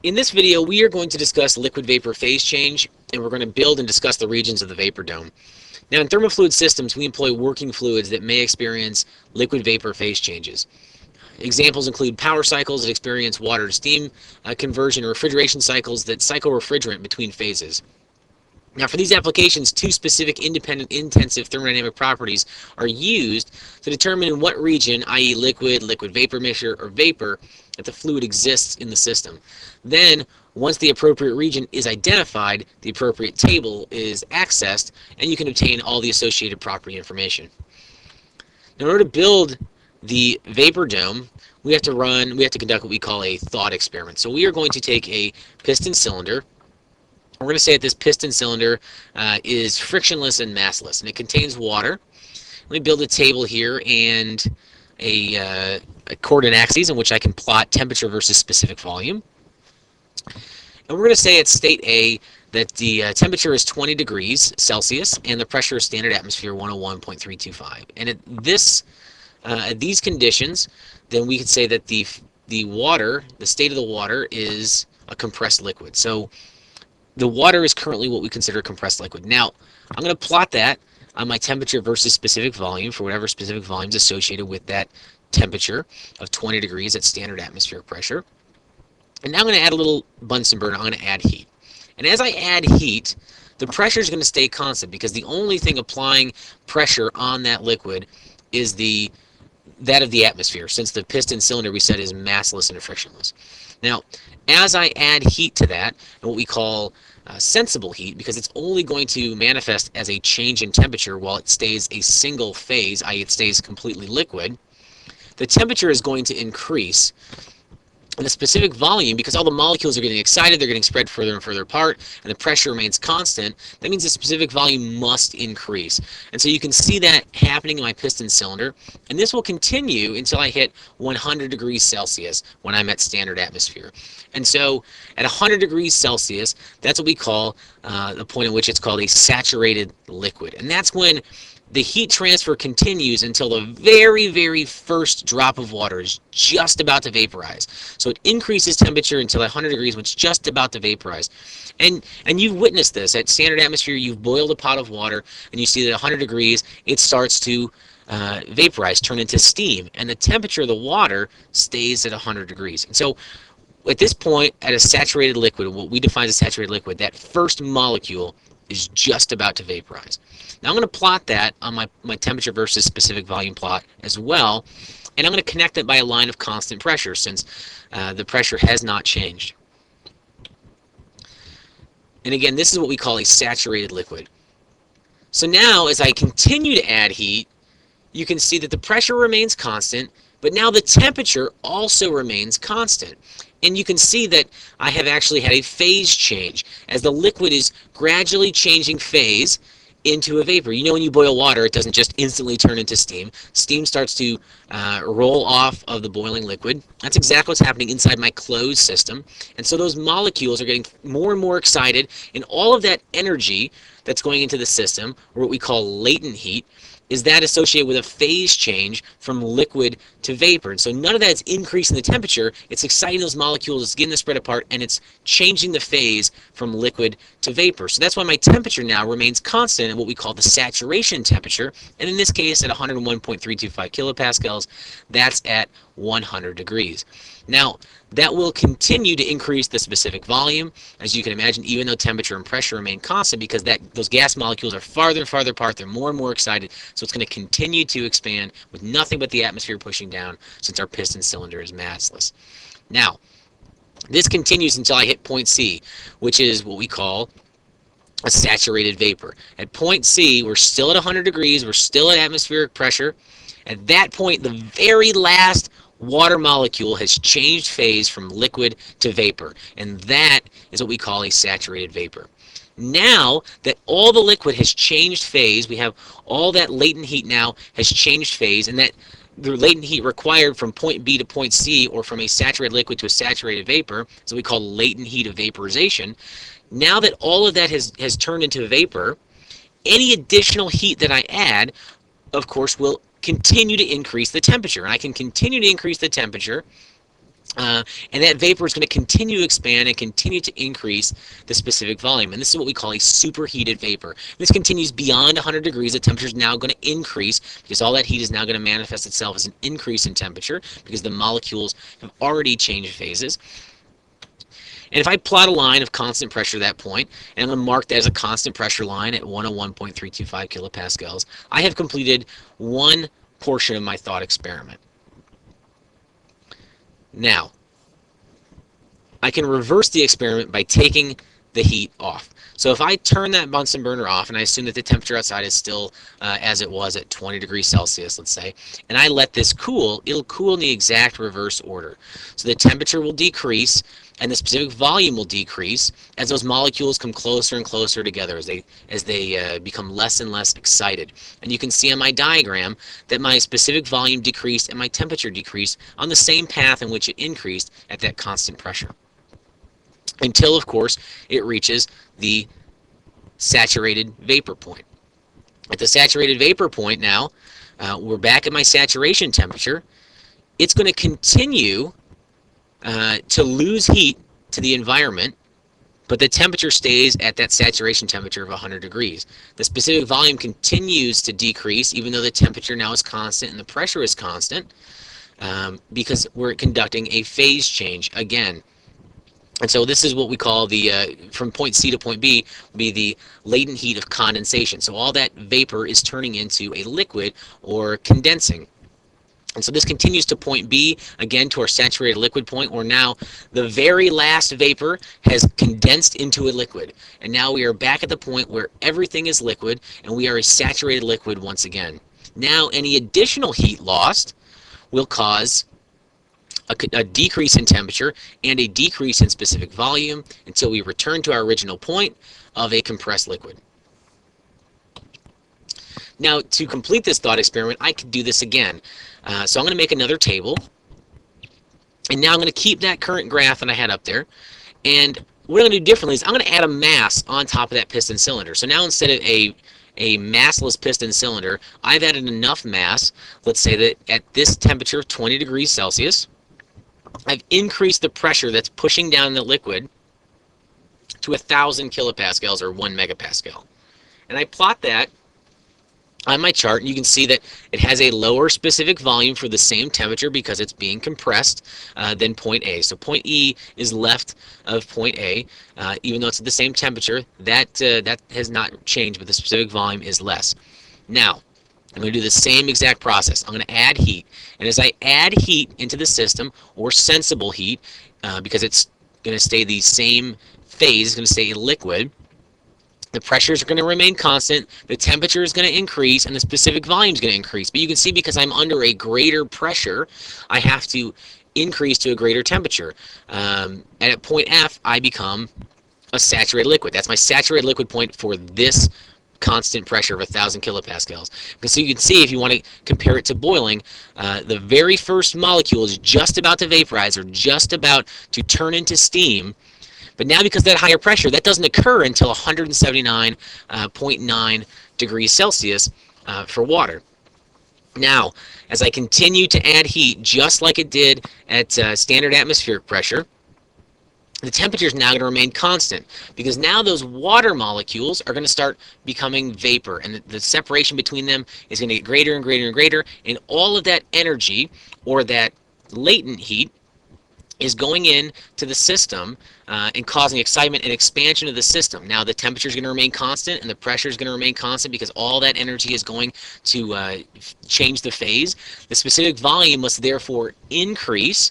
In this video, we are going to discuss liquid-vapor phase change, and we're going to build and discuss the regions of the vapor dome. Now, in thermofluid systems, we employ working fluids that may experience liquid-vapor phase changes. Examples include power cycles that experience water-to-steam conversion, or refrigeration cycles that cycle refrigerant between phases. Now, for these applications, two specific independent intensive thermodynamic properties are used to determine in what region, i.e. liquid, liquid vapor mixture, or vapor, that the fluid exists in the system. Then, once the appropriate region is identified, the appropriate table is accessed, and you can obtain all the associated property information. Now, in order to build the vapor dome, we have to conduct what we call a thought experiment. So we are going to take a piston cylinder. We're going to say that this piston cylinder is frictionless and massless, and it contains water. Let me build a table here and a coordinate axes in which I can plot temperature versus specific volume. And we're going to say at state A that the temperature is 20 degrees Celsius and the pressure is standard atmosphere 101.325. And at these conditions, then we could say that the state of the water is a compressed liquid. So the water is currently what we consider compressed liquid. Now, I'm going to plot that on my temperature versus specific volume for whatever specific volume is associated with that temperature of 20 degrees at standard atmospheric pressure. And now I'm going to add a little Bunsen burner. I'm going to add heat. And as I add heat, the pressure is going to stay constant because the only thing applying pressure on that liquid is that of the atmosphere, since the piston cylinder we said is massless and frictionless. Now, as I add heat to that, and what we call sensible heat, because it's only going to manifest as a change in temperature while it stays a single phase, i.e. it stays completely liquid, the temperature is going to increase. And the specific volume, because all the molecules are getting excited, they're getting spread further and further apart, and the pressure remains constant, that means the specific volume must increase. And so you can see that happening in my piston cylinder, and this will continue until I hit 100 degrees Celsius when I'm at standard atmosphere. And so at 100 degrees Celsius, that's what we call the point at which it's called a saturated liquid. And that's when the heat transfer continues until the very, very first drop of water is just about to vaporize. So it increases temperature until 100 degrees when it's just about to vaporize. And you've witnessed this. At standard atmosphere, you've boiled a pot of water, and you see that at 100 degrees, it starts to vaporize, turn into steam. And the temperature of the water stays at 100 degrees. And so at this point, at a saturated liquid, what we define as a saturated liquid, that first molecule is just about to vaporize. Now I'm going to plot that on my temperature versus specific volume plot as well, and I'm going to connect it by a line of constant pressure since the pressure has not changed. And again, this is what we call a saturated liquid. So now as I continue to add heat, you can see that the pressure remains constant, but now the temperature also remains constant. And you can see that I have actually had a phase change as the liquid is gradually changing phase into a vapor. You know, when you boil water, it doesn't just instantly turn into steam. Steam starts to roll off of the boiling liquid. That's exactly what's happening inside my closed system. And so those molecules are getting more and more excited, and all of that energy that's going into the system, or what we call latent heat, is that associated with a phase change from liquid to vapor. And so none of that is increasing the temperature. It's exciting those molecules, it's getting them spread apart, and it's changing the phase from liquid to vapor. So that's why my temperature now remains constant at what we call the saturation temperature. And in this case, at 101.325 kilopascals, that's at 100 degrees. Now, that will continue to increase the specific volume, as you can imagine, even though temperature and pressure remain constant, because those gas molecules are farther and farther apart, they're more and more excited, so it's going to continue to expand with nothing but the atmosphere pushing down since our piston cylinder is massless. Now, this continues until I hit point C, which is what we call a saturated vapor. At point C, we're still at 100 degrees, we're still at atmospheric pressure. At that point, the very last water molecule has changed phase from liquid to vapor, and that is what we call a saturated vapor. Now that all the liquid has changed phase, we have all that latent heat now has changed phase, and that the latent heat required from point B to point C, or from a saturated liquid to a saturated vapor, is what we call latent heat of vaporization. Now that all of that has turned into vapor, any additional heat that I add, of course, will continue to increase the temperature. And I can continue to increase the temperature And that vapor is going to continue to expand and continue to increase the specific volume. And this is what we call a superheated vapor. This continues beyond 100 degrees. The temperature is now going to increase because all that heat is now going to manifest itself as an increase in temperature because the molecules have already changed phases. And if I plot a line of constant pressure at that point, and I'm going to mark that as a constant pressure line at 101.325 kilopascals, I have completed one portion of my thought experiment. Now, I can reverse the experiment by taking the heat off. So if I turn that Bunsen burner off, and I assume that the temperature outside is still as it was at 20 degrees Celsius, let's say, and I let this cool, it'll cool in the exact reverse order. So the temperature will decrease, and the specific volume will decrease as those molecules come closer and closer together, as they become less and less excited. And you can see on my diagram that my specific volume decreased and my temperature decreased on the same path in which it increased at that constant pressure. Until, of course, it reaches the saturated vapor point. At the saturated vapor point now, we're back at my saturation temperature. It's going to continue to lose heat to the environment, but the temperature stays at that saturation temperature of 100 degrees. The specific volume continues to decrease even though the temperature now is constant and the pressure is constant because we're conducting a phase change again. And so this is what we call the, from point C to point B, be the latent heat of condensation. So all that vapor is turning into a liquid or condensing. And so this continues to point B, again to our saturated liquid point, where now the very last vapor has condensed into a liquid. And now we are back at the point where everything is liquid, and we are a saturated liquid once again. Now any additional heat lost will cause a decrease in temperature and a decrease in specific volume until we return to our original point of a compressed liquid. Now, to complete this thought experiment, I could do this again. So I'm going to make another table, and now I'm going to keep that current graph that I had up there, and what I'm going to do differently is I'm going to add a mass on top of that piston cylinder. So now instead of a massless piston cylinder, I've added enough mass, let's say that at this temperature of 20 degrees Celsius, I've increased the pressure that's pushing down the liquid to 1,000 kilopascals or 1 megapascal. And I plot that on my chart, and you can see that it has a lower specific volume for the same temperature because it's being compressed than point A. So point E is left of point A, even though it's at the same temperature. That has not changed, but the specific volume is less. Now, I'm going to do the same exact process. I'm going to add heat. And as I add heat into the system, or sensible heat, because it's going to stay the same phase, it's going to stay a liquid, the pressures are going to remain constant, the temperature is going to increase, and the specific volume is going to increase. But you can see because I'm under a greater pressure, I have to increase to a greater temperature. And at point F, I become a saturated liquid. That's my saturated liquid point for this constant pressure of 1,000 kilopascals. So you can see, if you want to compare it to boiling, the very first molecule is just about to vaporize or just about to turn into steam. But now, because of that higher pressure, that doesn't occur until 179.9 degrees Celsius for water. Now, as I continue to add heat, just like it did at standard atmospheric pressure, the temperature is now going to remain constant because now those water molecules are going to start becoming vapor, and the separation between them is going to get greater and greater and greater, and all of that energy, or that latent heat, is going in to the system and causing excitement and expansion of the system. Now the temperature is going to remain constant and the pressure is going to remain constant because all that energy is going to change the phase. The specific volume must therefore increase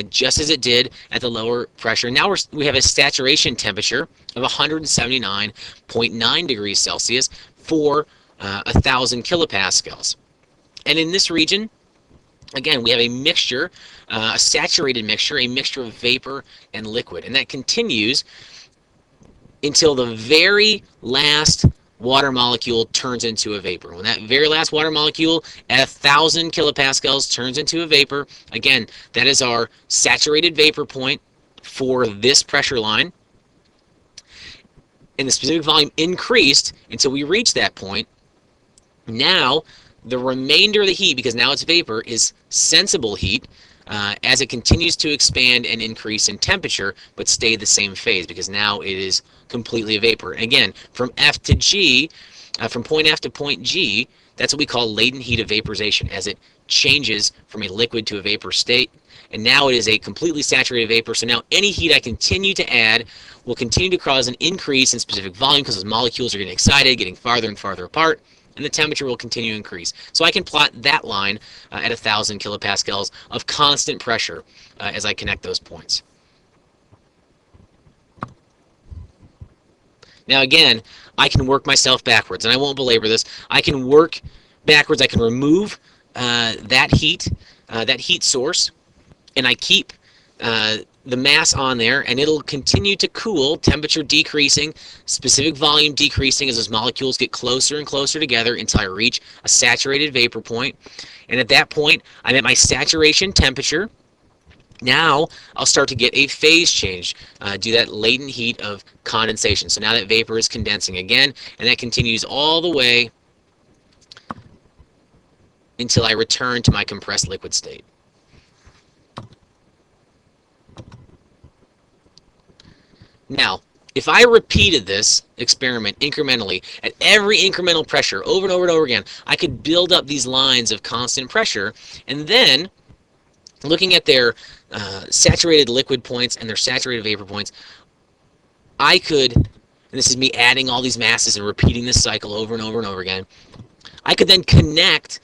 just as it did at the lower pressure. Now we have a saturation temperature of 179.9 degrees Celsius for 1,000 kilopascals. And in this region, again, we have a mixture, a saturated mixture, a mixture of vapor and liquid. And that continues until the very last water molecule turns into a vapor. When that very last water molecule at 1,000 kilopascals turns into a vapor, again, that is our saturated vapor point for this pressure line. And the specific volume increased until we reach that point. Now, the remainder of the heat, because now it's vapor, is sensible heat, as it continues to expand and increase in temperature, but stay the same phase, because now it is completely a vapor. And again, from F to G, from point F to point G, that's what we call latent heat of vaporization, as it changes from a liquid to a vapor state. And now it is a completely saturated vapor. So now any heat I continue to add will continue to cause an increase in specific volume, because those molecules are getting excited, getting farther and farther apart, and the temperature will continue to increase. So I can plot that line at 1,000 kilopascals of constant pressure as I connect those points. Now again, I can work myself backwards, and I won't belabor this. I can work backwards. I can remove that heat source, and I keep the mass on there, and it'll continue to cool, temperature decreasing, specific volume decreasing as those molecules get closer and closer together until I reach a saturated vapor point. And at that point, I'm at my saturation temperature. Now I'll start to get a phase change due to that latent heat of condensation. So now that vapor is condensing again, and that continues all the way until I return to my compressed liquid state. Now, if I repeated this experiment incrementally at every incremental pressure over and over and over again, I could build up these lines of constant pressure, and then looking at their saturated liquid points and their saturated vapor points, I could, and this is me adding all these masses and repeating this cycle over and over and over again, I could then connect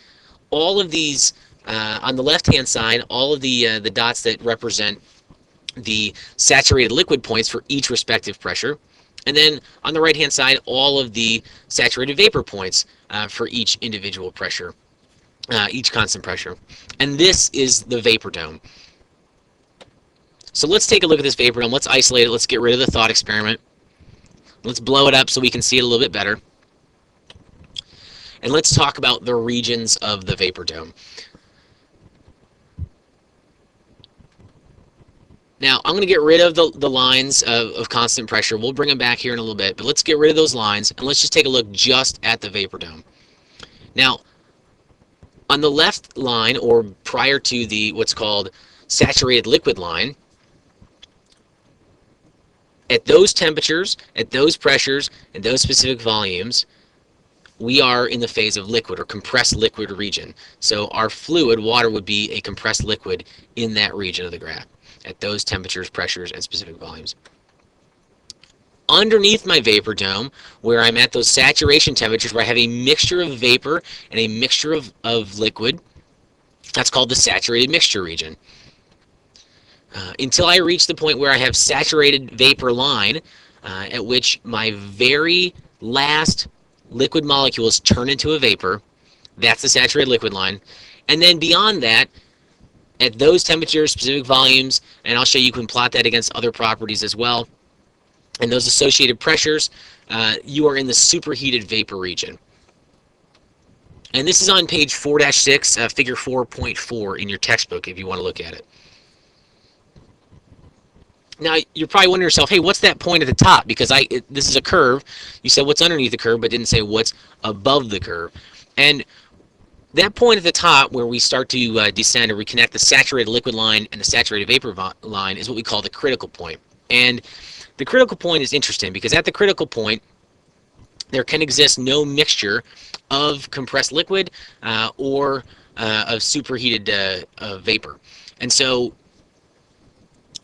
all of these, on the left-hand side, all of the dots that represent the saturated liquid points for each respective pressure, and then on the right hand side all of the saturated vapor points for each individual pressure, each constant pressure. And this is the vapor dome. So let's take a look at this vapor dome. Let's isolate it. Let's get rid of the thought experiment. Let's blow it up so we can see it a little bit better, and let's talk about the regions of the vapor dome. Now, I'm going to get rid of the lines of constant pressure. We'll bring them back here in a little bit, but let's get rid of those lines, and let's just take a look just at the vapor dome. Now, on the left line, or prior to the what's called saturated liquid line, at those temperatures, at those pressures, at those specific volumes, we are in the phase of liquid or compressed liquid region. So our fluid, water, would be a compressed liquid in that region of the graph, at those temperatures, pressures, and specific volumes. Underneath my vapor dome, where I'm at those saturation temperatures, where I have a mixture of vapor and a mixture of liquid, that's called the saturated mixture region. Until I reach the point where I have saturated vapor line, at which my very last liquid molecules turn into a vapor, that's the saturated liquid line. And then beyond that, at those temperatures, specific volumes, and I'll show you can plot that against other properties as well, and those associated pressures, you are in the superheated vapor region. And this is on page 4-6, figure 4.4 in your textbook if you want to look at it. Now, you're probably wondering yourself, hey, what's that point at the top? Because this is a curve. You said what's underneath the curve, but didn't say what's above the curve. And that point at the top, where we start to descend or reconnect the saturated liquid line and the saturated vapor line, is what we call the critical point. And the critical point is interesting because at the critical point, there can exist no mixture of compressed liquid or of superheated vapor. And so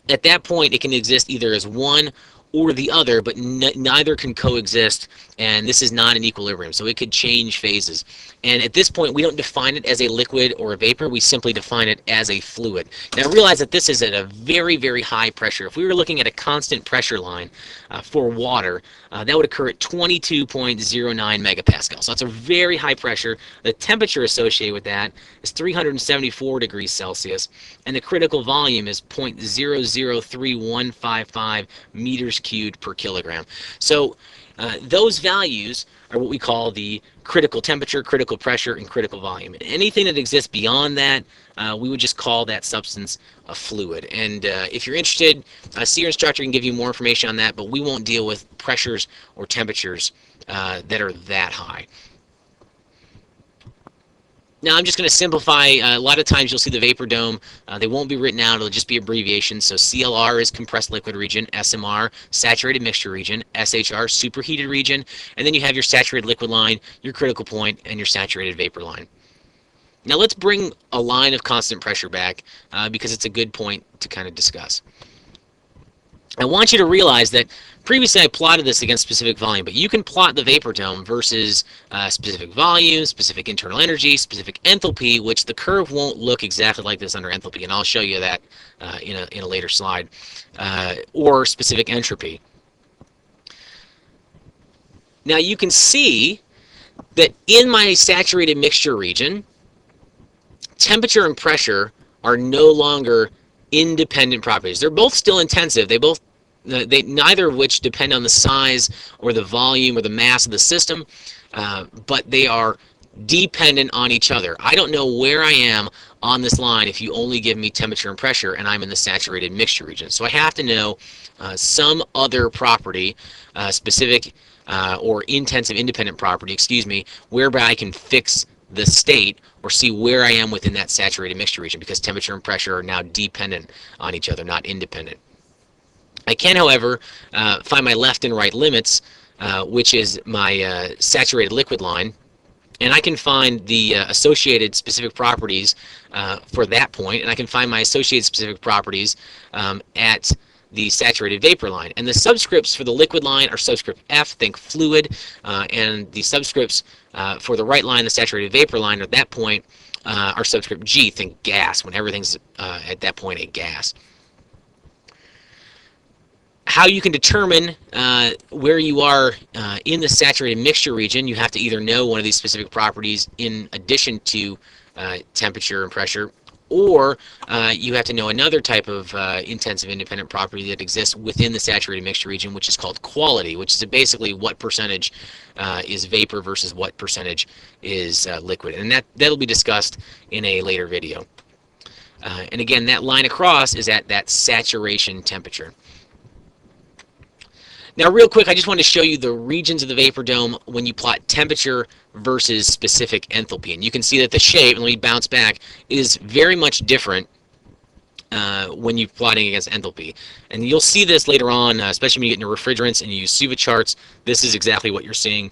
at that point, it can exist either as one or the other, but neither can coexist, and this is not an equilibrium, so it could change phases. And at this point, we don't define it as a liquid or a vapor, we simply define it as a fluid. Now realize that this is at a very, very high pressure. If we were looking at a constant pressure line for water, that would occur at 22.09 megapascals. So that's a very high pressure. The temperature associated with that is 374 degrees Celsius, and the critical volume is 0.003155 meters cubed per kilogram. So those values are what we call the critical temperature, critical pressure, and critical volume. And anything that exists beyond that, we would just call that substance a fluid. And if you're interested, see your instructor can give you more information on that, but we won't deal with pressures or temperatures that are that high. Now I'm just going to simplify. A lot of times you'll see the vapor dome. They won't be written out. It'll just be abbreviations. So CLR is compressed liquid region, SMR saturated mixture region, SHR superheated region, and then you have your saturated liquid line, your critical point, and your saturated vapor line. Now let's bring a line of constant pressure back because it's a good point to kind of discuss. I want you to realize that previously I plotted this against specific volume, but you can plot the vapor dome versus specific volume, specific internal energy, specific enthalpy, which the curve won't look exactly like this under enthalpy, and I'll show you that in a later slide, or specific entropy. Now you can see that in my saturated mixture region, temperature and pressure are no longer independent properties. They're both still intensive. They neither of which depend on the size or the volume or the mass of the system, but they are dependent on each other. I don't know where I am on this line if you only give me temperature and pressure and I'm in the saturated mixture region. So I have to know some other property, specific or intensive independent property, whereby I can fix the state or see where I am within that saturated mixture region, because temperature and pressure are now dependent on each other, not independent. I can, however, find my left and right limits, which is my saturated liquid line, and I can find the associated specific properties for that point, and I can find my associated specific properties at the saturated vapor line. And the subscripts for the liquid line are subscript F, think fluid, and the subscripts for the right line, the saturated vapor line, at that point are subscript G, think gas, when everything's at that point a gas. How you can determine where you are in the saturated mixture region, you have to either know one of these specific properties in addition to temperature and pressure, or you have to know another type of intensive independent property that exists within the saturated mixture region, which is called quality, which is basically what percentage is vapor versus what percentage is liquid. And that'll be discussed in a later video. And again, that line across is at that saturation temperature. Now, real quick, I just want to show you the regions of the vapor dome when you plot temperature versus specific enthalpy. And you can see that the shape, and let me bounce back, is very much different when you're plotting against enthalpy. And you'll see this later on, especially when you get into refrigerants and you use SUVA charts. This is exactly what you're seeing.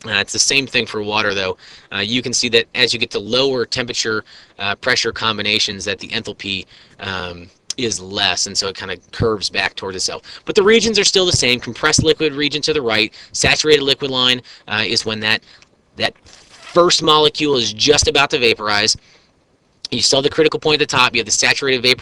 It's the same thing for water, though. You can see that as you get to lower temperature pressure combinations, that the enthalpy is less, and so it kind of curves back toward itself. But the regions are still the same. Compressed liquid region to the right, saturated liquid line is when that first molecule is just about to vaporize. You still have the critical point at the top. You have the saturated vapor